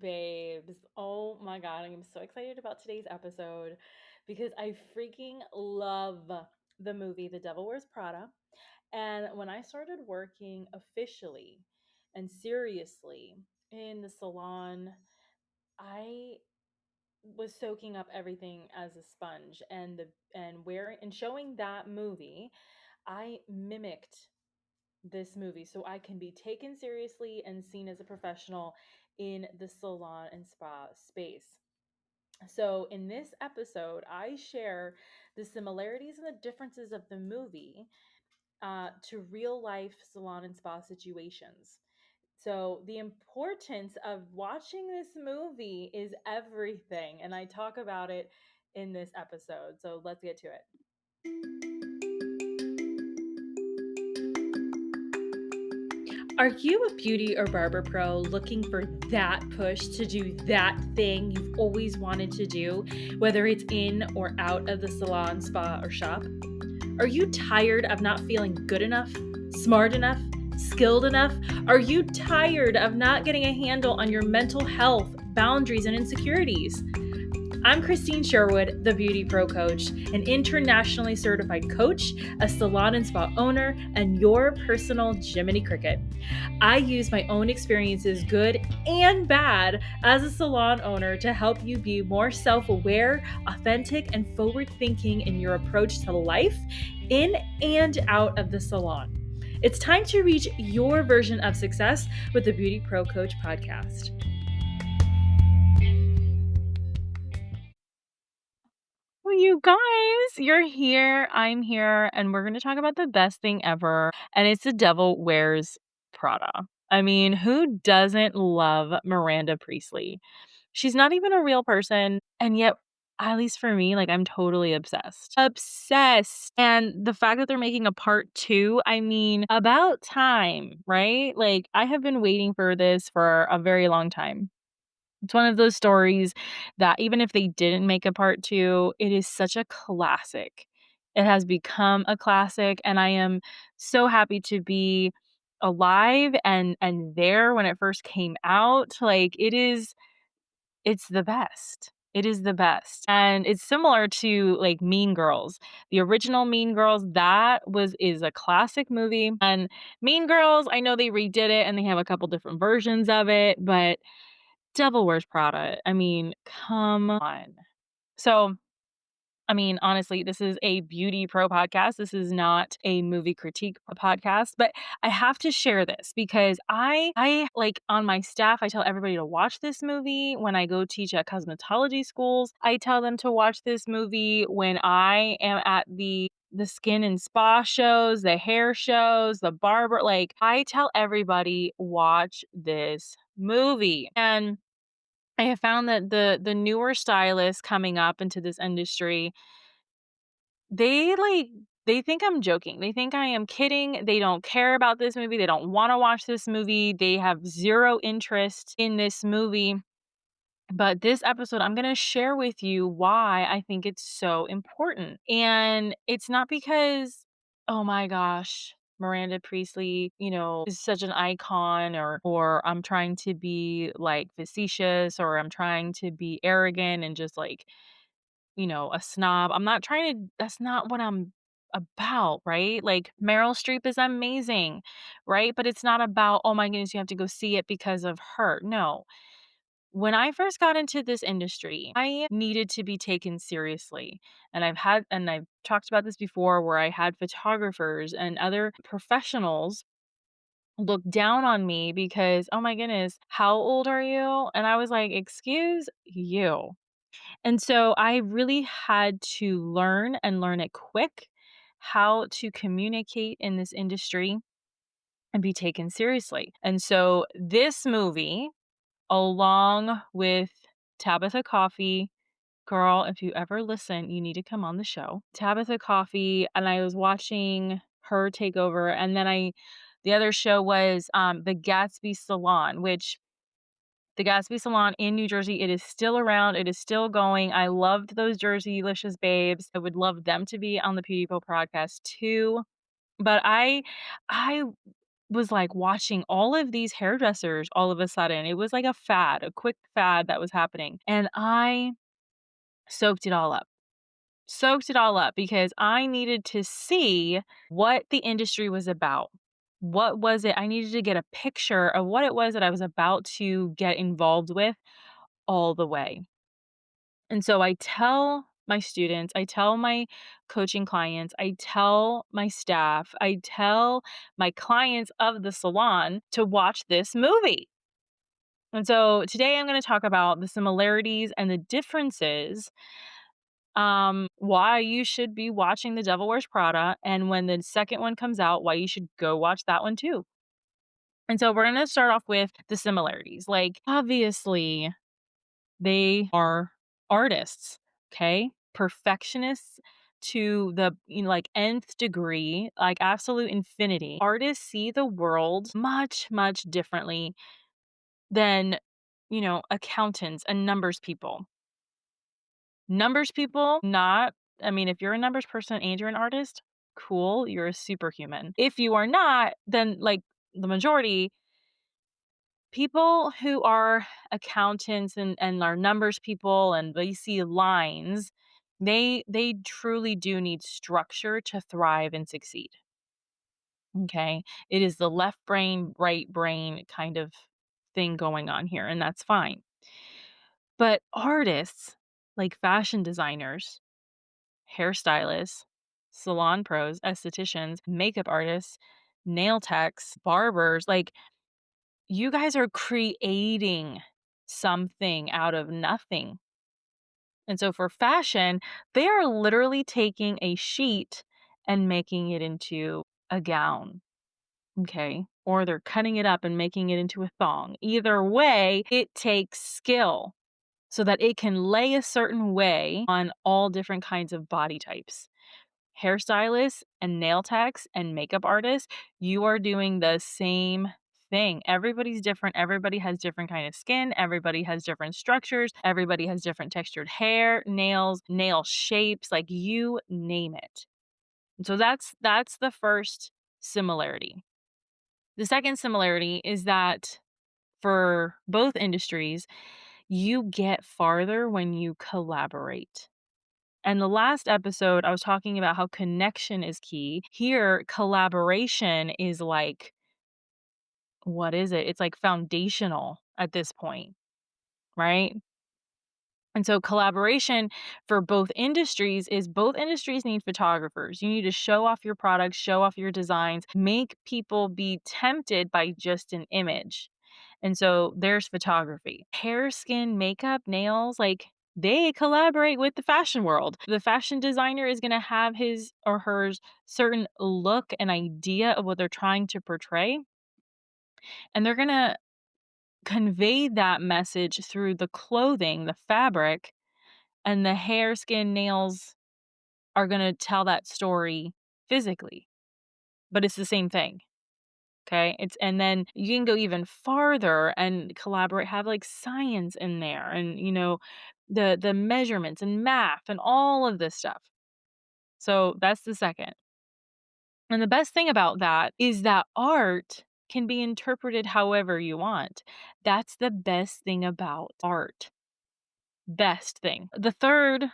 Babes, oh my God, I'm so excited about today's episode because I freaking love the movie The Devil Wears Prada. And when I started working officially and seriously in the salon, I was soaking up everything as a sponge and wearing and showing that movie, I mimicked this movie so I can be taken seriously and seen as a professional in the salon and spa space. So, in this episode, I share the similarities and the differences of the movie to real life salon and spa situations. So, the importance of watching this movie is everything. And I talk about it in this episode. So, let's get to it. Are you a beauty or barber pro looking for that push to do that thing you've always wanted to do, whether it's in or out of the salon, spa, or shop? Are you tired of not feeling good enough, smart enough, skilled enough? Are you tired of not getting a handle on your mental health, boundaries, and insecurities? I'm Krystine Sherwood, the Beauty Pro Coach, an internationally certified coach, a salon and spa owner, and your personal Jiminy Cricket. I use my own experiences, good and bad, as a salon owner to help you be more self-aware, authentic, and forward-thinking in your approach to life, in and out of the salon. It's time to reach your version of success with the Beauty Pro Coach podcast. Well, you guys, you're here, I'm here, and we're going to talk about the best thing ever, and it's The Devil Wears Prada. I mean, who doesn't love Miranda Priestley? She's not even a real person, and yet, at least for me, like, I'm totally obsessed. Obsessed. And the fact that they're making a part two, I mean, about time, right? Like, I have been waiting for this for a very long time. It's one of those stories that even if they didn't make a part 2, it is such a classic. It has become a classic, and I am so happy to be alive and there when it first came out. Like, it's the best. It is the best. And it's similar to, like, Mean Girls. The original Mean Girls, that is a classic movie, and Mean Girls, I know they redid it and they have a couple different versions of it, but Devil Wears Prada. I mean, come on. So, I mean, honestly, this is a beauty pro podcast. This is not a movie critique podcast, but I have to share this because I like on my staff, I tell everybody to watch this movie. When I go teach at cosmetology schools, I tell them to watch this movie. When I am at the skin and spa shows, the hair shows, the barber, like I tell everybody watch this movie. And I have found that the newer stylists coming up into this industry, they like they think I'm joking. They think I am kidding. They don't care about this movie. They don't want to watch this movie. They have zero interest in this movie. But this episode, I'm going to share with you why I think it's so important. And it's not because, oh my gosh, Miranda Priestley, is such an icon or I'm trying to be like facetious or I'm trying to be arrogant and just like, a snob. I'm not trying to that's not what I'm about, right? Like Meryl Streep is amazing, right? But it's not about, oh my goodness, you have to go see it because of her. No, when I first got into this industry, I needed to be taken seriously. And I've talked about this before where I had photographers and other professionals look down on me because, oh my goodness, how old are you? And I was like, excuse you. And so I really had to learn and learn it quick how to communicate in this industry and be taken seriously. And so this movie along with Tabitha Coffee. Girl, if you ever listen, you need to come on the show. Tabitha Coffee, and I was watching her take over, and then the other show was The Gatsby Salon, which the Gatsby Salon in New Jersey, it is still around. It is still going. I loved those Jersey-licious babes. I would love them to be on the Beauty Pro podcast too. But I was, like, watching all of these hairdressers all of a sudden. It was like a fad, a quick fad that was happening, and I soaked it all up. Soaked it all up because I needed to see what the industry was about. What was it? I needed to get a picture of what it was that I was about to get involved with all the way. And so I tell my students, I tell my coaching clients, I tell my staff, I tell my clients of the salon to watch this movie. And so today I'm going to talk about the similarities and the differences, why you should be watching The Devil Wears Prada, and when the second one comes out, why you should go watch that one too. And so we're going to start off with the similarities. Like, obviously, they are artists, okay? Perfectionists to the, like, nth degree, like absolute infinity. Artists see the world much, much differently than, accountants and numbers people. Numbers people, not I mean, if you're a numbers person and you're an artist, cool, you're a superhuman. If you are not, then, like, the majority, people who are accountants and are numbers people and they see lines, they truly do need structure to thrive and succeed. Okay? It is the left brain, right brain kind of thing going on here, and that's fine. But artists, like fashion designers, hairstylists, salon pros, estheticians, makeup artists, nail techs, barbers, like, you guys are creating something out of nothing. And so for fashion, they are literally taking a sheet and making it into a gown, okay? Or they're cutting it up and making it into a thong. Either way, it takes skill so that it can lay a certain way on all different kinds of body types. Hairstylists and nail techs and makeup artists, you are doing the same thing. Everybody's different. Everybody has different kind of skin. Everybody has different structures. Everybody has different textured hair, nails, nail shapes, like, you name it. And so that's the first similarity. The second similarity is that for both industries, you get farther when you collaborate. And the last episode, I was talking about how connection is key. Here, collaboration is like, what is it? It's like foundational at this point, right? And so collaboration for both industries is both industries need photographers. You need to show off your products, show off your designs, make people be tempted by just an image. And so there's photography. Hair, skin, makeup, nails, like, they collaborate with the fashion world. The fashion designer is going to have his or her certain look and idea of what they're trying to portray. And they're going to convey that message through the clothing, the fabric, and the hair, skin, nails are gonna tell that story physically, but it's the same thing, okay? It's and then you can go even farther and collaborate, have, like, science in there and, the measurements and math and all of this stuff. So, that's the second. And the best thing about that is that art can be interpreted however you want. That's the best thing about art. Best thing. The third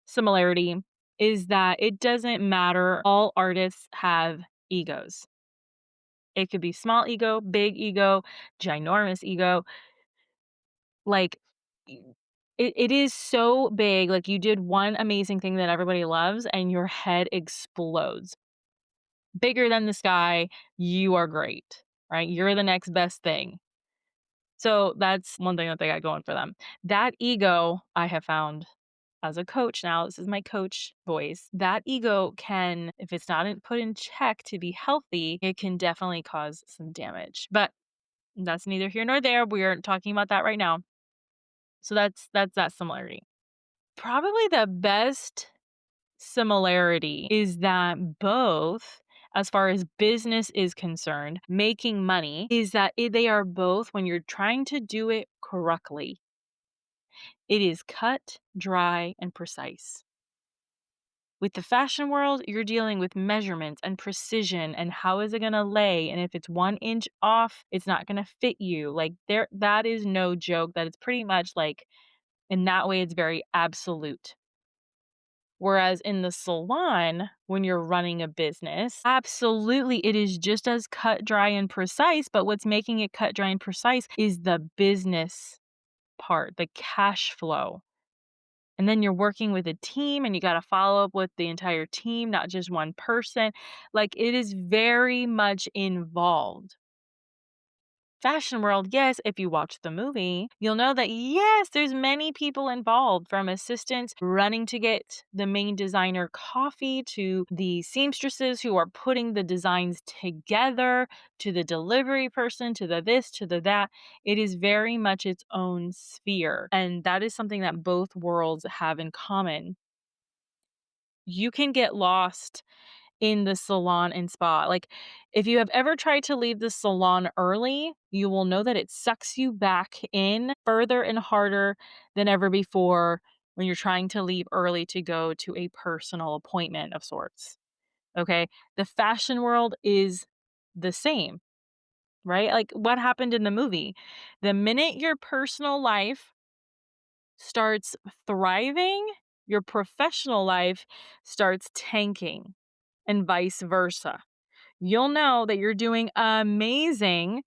similarity is that it doesn't matter. All artists have egos. It could be small ego, big ego, ginormous ego. Like, y- it is so big. Like, you did one amazing thing that everybody loves, and your head explodes. Bigger than the sky. You are great, right? You're the next best thing. So that's one thing that they got going for them. That ego, I have found as a coach now, this is my coach voice, that ego can, if it's not put in check to be healthy, it can definitely cause some damage. But that's neither here nor there. We aren't talking about that right now. So that's that similarity. Probably the best similarity is that both, as far as business is concerned, making money, is that they are both, when you're trying to do it correctly, it is cut, dry, and precise. With the fashion world, you're dealing with measurements and precision and how is it going to lay, and if it's 1 inch off, it's not going to fit you. Like that is no joke. That it's pretty much like in that way it's very absolute. Whereas in the salon, when you're running a business, absolutely, it is just as cut, dry, and precise. But what's making it cut, dry, and precise is the business part, the cash flow. And then you're working with a team and you got to follow up with the entire team, not just one person. Like it is very much involved. Fashion world, yes, if you watch the movie, you'll know that yes, there's many people involved, from assistants running to get the main designer coffee to the seamstresses who are putting the designs together to the delivery person to the this to the that. It is very much its own sphere, and that is something that both worlds have in common. You can get lost in the salon and spa. Like, if you have ever tried to leave the salon early, you will know that it sucks you back in further and harder than ever before when you're trying to leave early to go to a personal appointment of sorts. Okay? The fashion world is the same, right? Like, what happened in the movie? The minute your personal life starts thriving, your professional life starts tanking, and vice versa. You'll know that you're doing amazing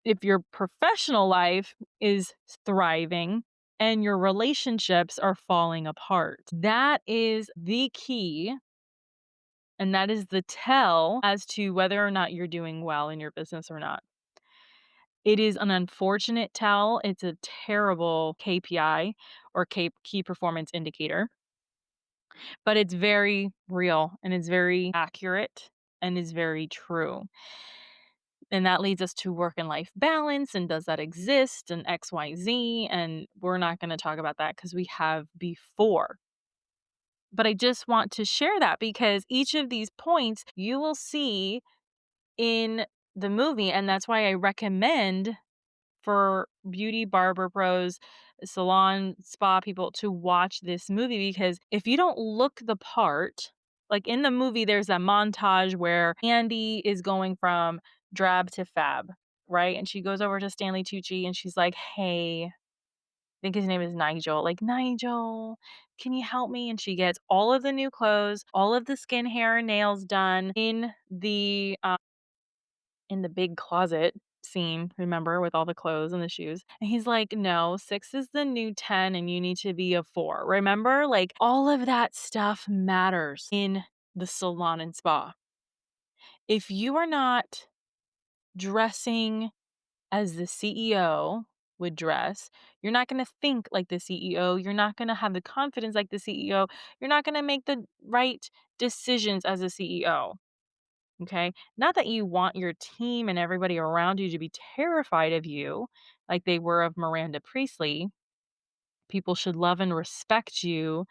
if your professional life is thriving and your relationships are falling apart. That is the key, and that is the tell as to whether or not you're doing well in your business or not. It is an unfortunate tell. It's a terrible KPI or key performance indicator, but it's very real and it's very accurate and is very true. And that leads us to work and life balance, and does that exist, and XYZ, and we're not going to talk about that because we have before. But I just want to share that because each of these points you will see in the movie, and that's why I recommend for beauty barber pros, salon spa people to watch this movie, because if you don't look the part, like in the movie, there's a montage where Andy is going from drab to fab, right? And she goes over to Stanley Tucci and she's like, hey, I think his name is Nigel. Like, Nigel, can you help me? And she gets all of the new clothes, all of the skin, hair, and nails done in the big closet scene, remember, with all the clothes and the shoes. And he's like, "No, 6 is the new 10 and you need to be a 4." Remember? Like, all of that stuff matters in the salon and spa. If you are not dressing as the CEO would dress, you're not going to think like the CEO. You're not going to have the confidence like the CEO. You're not going to make the right decisions as a CEO. Okay. Not that you want your team and everybody around you to be terrified of you like they were of Miranda Priestley. People should love and respect you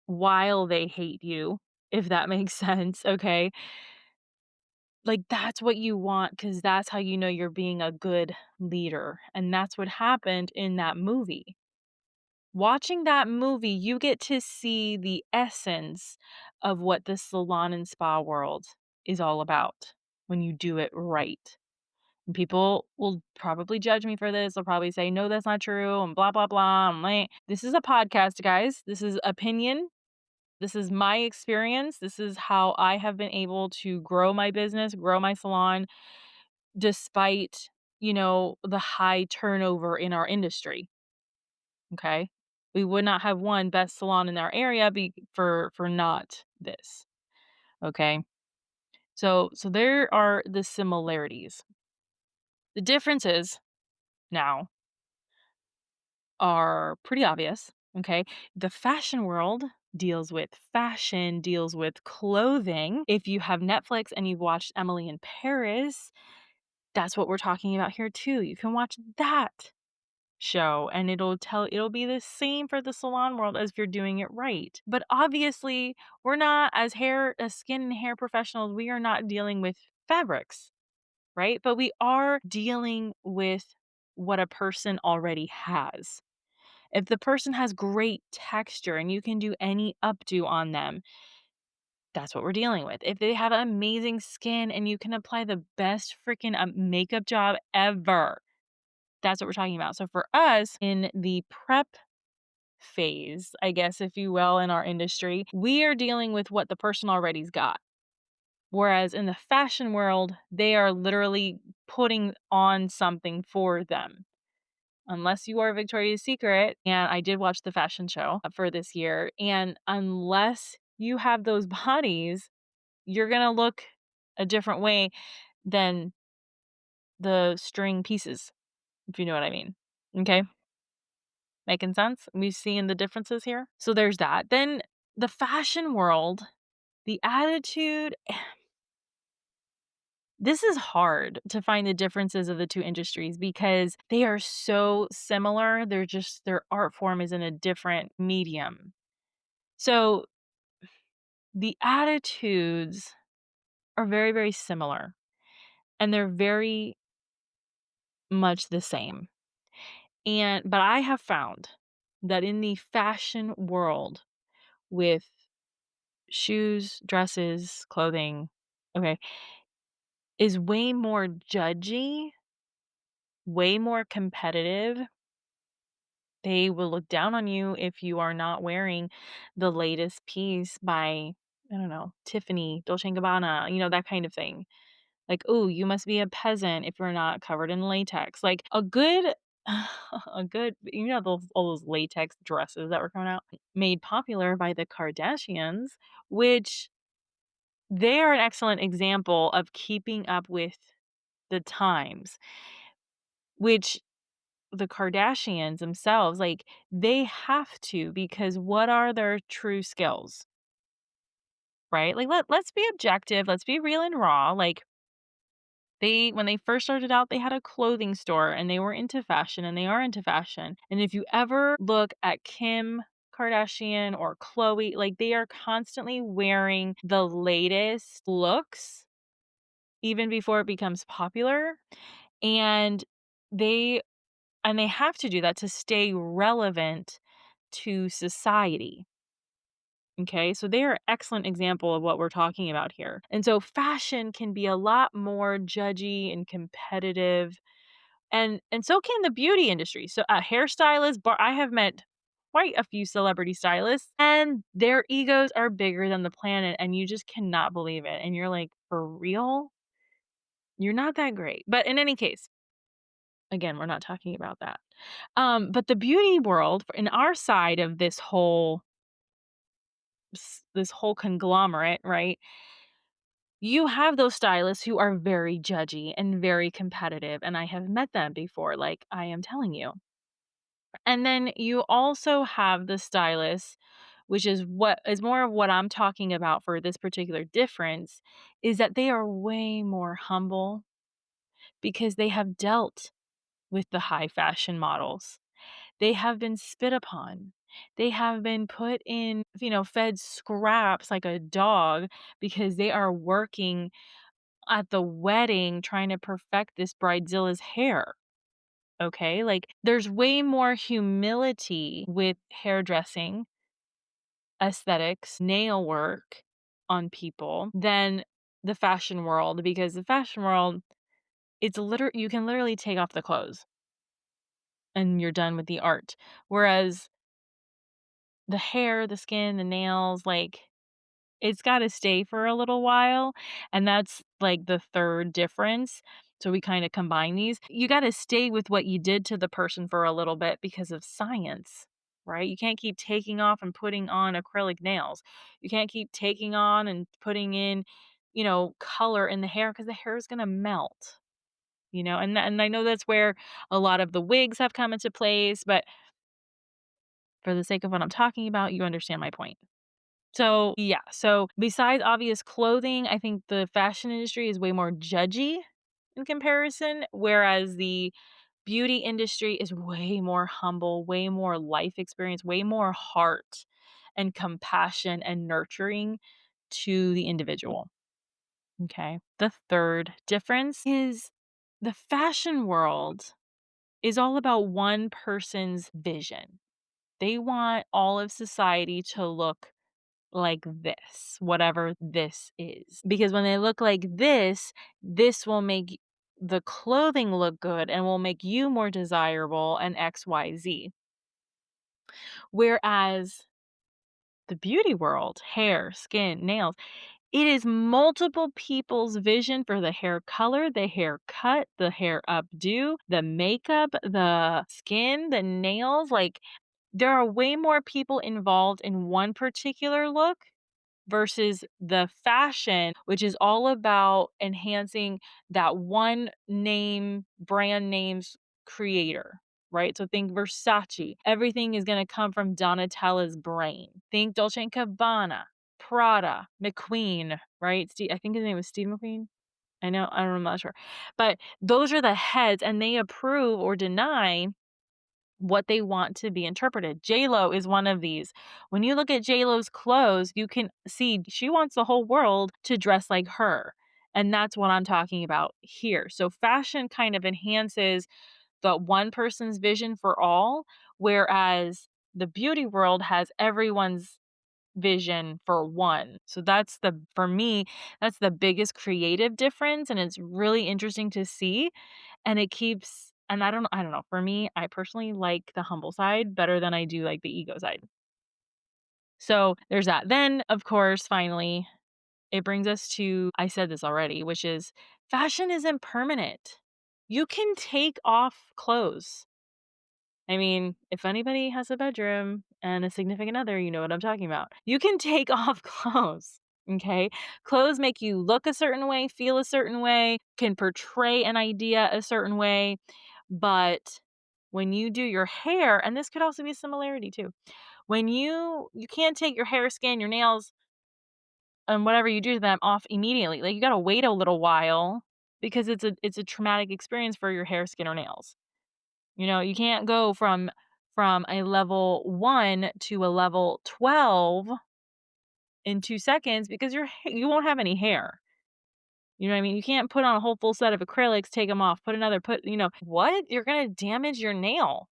while they hate you, if that makes sense. Okay. Like, that's what you want, because that's how you know you're being a good leader. And that's what happened in that movie. Watching that movie, you get to see the essence of what the salon and spa world is all about when you do it right. And people will probably judge me for this. They'll probably say, no, that's not true, and blah, blah, blah. I'm like, this is a podcast, guys. This is opinion. This is my experience. This is how I have been able to grow my business, grow my salon, despite, the high turnover in our industry. Okay. We would not have won best salon in our area for not this. Okay. So there are the similarities. The differences now are pretty obvious. Okay. The fashion world deals with fashion, deals with clothing. If you have Netflix and you've watched Emily in Paris, that's what we're talking about here too. You can watch that show and it'll be the same for the salon world as if you're doing it right. But obviously, we're not, as skin and hair professionals, we are not dealing with fabrics, right? But we are dealing with what a person already has. If the person has great texture and you can do any updo on them, that's what we're dealing with. If they have amazing skin and you can apply the best freaking makeup job ever, that's what we're talking about. So for us in the prep phase, I guess, if you will, in our industry, we are dealing with what the person already's got. Whereas in the fashion world, they are literally putting on something for them. Unless you are Victoria's Secret, and I did watch the fashion show for this year, and unless you have those bodies, you're gonna look a different way than the string pieces, if you know what I mean. Okay? Making sense? We seeing the differences here? So there's that. Then the fashion world, the attitude, this is hard to find the differences of the 2 industries because they are so similar. They're just their art form is in a different medium. So the attitudes are very, very similar, and they're very much the same. But I have found that in the fashion world with shoes, dresses, clothing, okay, is way more judgy, way more competitive. They will look down on you if you are not wearing the latest piece by, I don't know, Tiffany, Dolce& and Gabbana, that kind of thing. Like, "Oh, you must be a peasant if you're not covered in latex." Like, a good a good those all those latex dresses that were coming out, made popular by the Kardashians, which they are an excellent example of keeping up with the times, which the Kardashians themselves, like, they have to because what are their true skills, right? Like, let's be objective, let's be real and raw, like, when they first started out, they had a clothing store and they were into fashion and they are into fashion. And if you ever look at Kim Kardashian or Chloe, like they are constantly wearing the latest looks even before it becomes popular. And they they have to do that to stay relevant to society. Okay, so they are an excellent example of what we're talking about here. And so fashion can be a lot more judgy and competitive, and so can the beauty industry. So a hairstylist, I have met quite a few celebrity stylists, and their egos are bigger than the planet, and you just cannot believe it. And you're like, for real? You're not that great. But in any case, again, we're not talking about that. But the beauty world, in our side of this whole conglomerate, right? You have those stylists who are very judgy and very competitive, and I have met them before, like I am telling you. And then you also have the stylists, which is what is more of what I'm talking about for this particular difference, is that they are way more humble because they have dealt with the high fashion models. They have been spit upon. They have been put in, fed scraps like a dog because they are working at the wedding trying to perfect this bridezilla's hair. Okay? Like, there's way more humility with hairdressing, aesthetics, nail work on people than the fashion world because the fashion world, you can literally take off the clothes and you're done with the art. Whereas the hair, the skin, the nails, like, it's gotta stay for a little while, and that's, like, the 3rd difference, so we kinda combine these. You gotta stay with what you did to the person for a little bit because of science, right? You can't keep taking off and putting on acrylic nails. You can't keep taking on and putting in, color in the hair because the hair is gonna melt, and I know that's where a lot of the wigs have come into place, but for the sake of what I'm talking about, you understand my point. So, yeah, so besides obvious clothing, I think the fashion industry is way more judgy in comparison, whereas the beauty industry is way more humble, way more life experience, way more heart and compassion and nurturing to the individual. Okay. The 3rd difference is the fashion world is all about one person's vision. They want all of society to look like this, whatever this is. Because when they look like this will make the clothing look good and will make you more desirable and XYZ. Whereas the beauty world, hair, skin, nails, it is multiple people's vision for the hair color, the haircut, the hair updo, the makeup, the skin, the nails. Like, there are way more people involved in one particular look versus the fashion, which is all about enhancing that one name, brand name's creator, right? So think Versace. Everything is going to come from Donatella's brain. Think Dolce& and Gabbana, Prada, McQueen, right? I think his name was Steve McQueen. I know, I'm not sure. But those are the heads, and they approve or deny what they want to be interpreted. J-Lo is one of these. When you look at J-Lo's clothes, you can see she wants the whole world to dress like her. And that's what I'm talking about here. So fashion kind of enhances the one person's vision for all, whereas the beauty world has everyone's vision for one. So for me, that's the biggest creative difference, and it's really interesting to see, and it keeps and I don't know, for me, I personally like the humble side better than I do like the ego side. So there's that. Then, of course, finally, it brings us to, I said this already, which is fashion isn't permanent. You can take off clothes. I mean, if anybody has a bedroom and a significant other, you know what I'm talking about. You can take off clothes, okay? Clothes make you look a certain way, feel a certain way, can portray an idea a certain way. But when you do your hair, and this could also be a similarity too, when you can't take your hair, skin, your nails, and whatever you do to them off immediately. Like, you gotta wait a little while because it's a traumatic experience for your hair, skin, or nails. You know, you can't go from a level 1 to a level 12 in 2 seconds because you won't have any hair. You know what I mean? You can't put on a whole full set of acrylics, take them off, what? You're gonna damage your nail.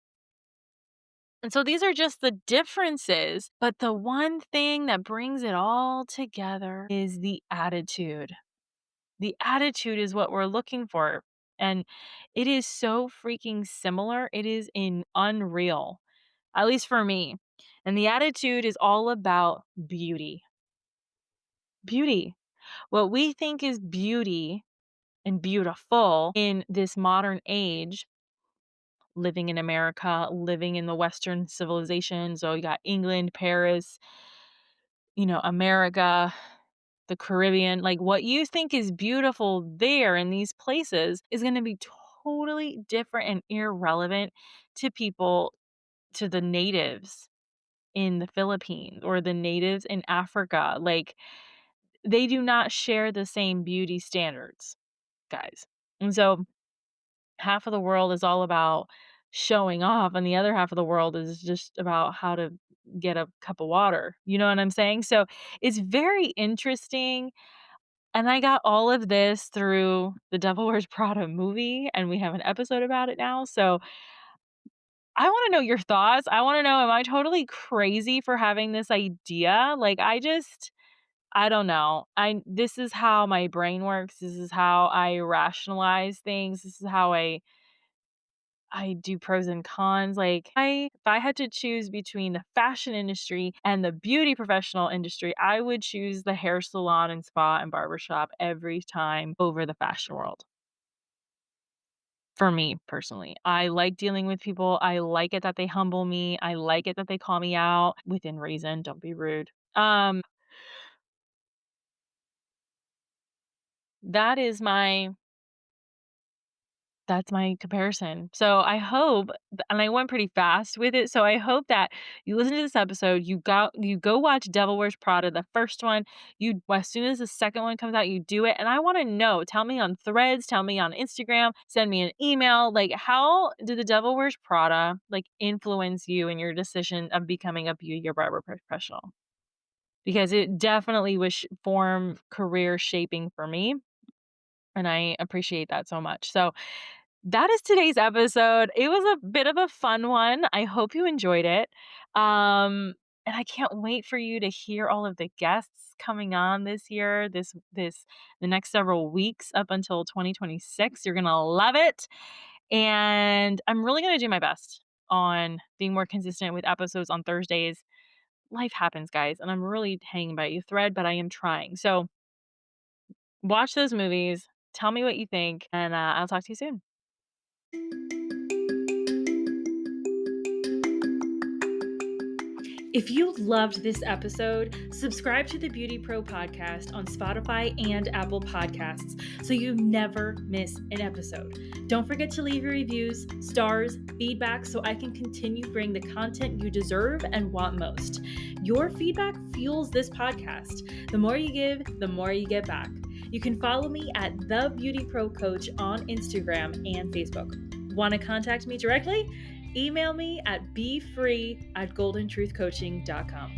And so these are just the differences, but the one thing that brings it all together is the attitude. The attitude is what we're looking for, and it is so freaking similar, it is unreal, at least for me, and the attitude is all about beauty. Beauty. What we think is beauty and beautiful in this modern age, living in America, living in the Western civilization, so you got England, Paris, America, the Caribbean, like, what you think is beautiful there in these places is gonna be totally different and irrelevant to to the natives in the Philippines or the natives in Africa. Like, they do not share the same beauty standards, guys. And so half of the world is all about showing off, and the other half of the world is just about how to get a cup of water. You know what I'm saying? So it's very interesting. And I got all of this through the Devil Wears Prada movie, and we have an episode about it now. So I wanna know your thoughts. I wanna know, am I totally crazy for having this idea? Like, I don't know. I This is how my brain works. This is how I rationalize things. This is how I do pros and cons. Like, if I had to choose between the fashion industry and the beauty professional industry, I would choose the hair salon and spa and barbershop every time over the fashion world. For me personally, I like dealing with people. I like it that they humble me. I like it that they call me out within reason. Don't be rude. That is my That's my comparison. So I hope and I went pretty fast with it, so I hope that you listen to this episode, you go watch Devil Wears Prada, the first one, as soon as the second one comes out, you do it, and I wanna know, tell me on Threads, tell me on Instagram, send me an email, like, how did the Devil Wears Prada, like, influence you in your decision of becoming a beauty or barber professional? Because it definitely was form career shaping for me, and I appreciate that so much. So that is today's episode. It was a bit of a fun one. I hope you enjoyed it. And I can't wait for you to hear all of the guests coming on this year, the next several weeks up until 2026. You're going to love it. And I'm really going to do my best on being more consistent with episodes on Thursdays. Life happens, guys, and I'm really hanging by a thread, but I am trying. So watch those movies. Tell me what you think, and I'll talk to you soon. If you loved this episode, subscribe to the BeautyPro podcast on Spotify and Apple Podcasts so you never miss an episode. Don't forget to leave your reviews, stars, feedback so I can continue bringing the content you deserve and want most. Your feedback fuels this podcast. The more you give, the more you get back. You can follow me at The BeautyPro Coach on Instagram and Facebook. Want to contact me directly? Email me at befree@goldentruthcoaching.com.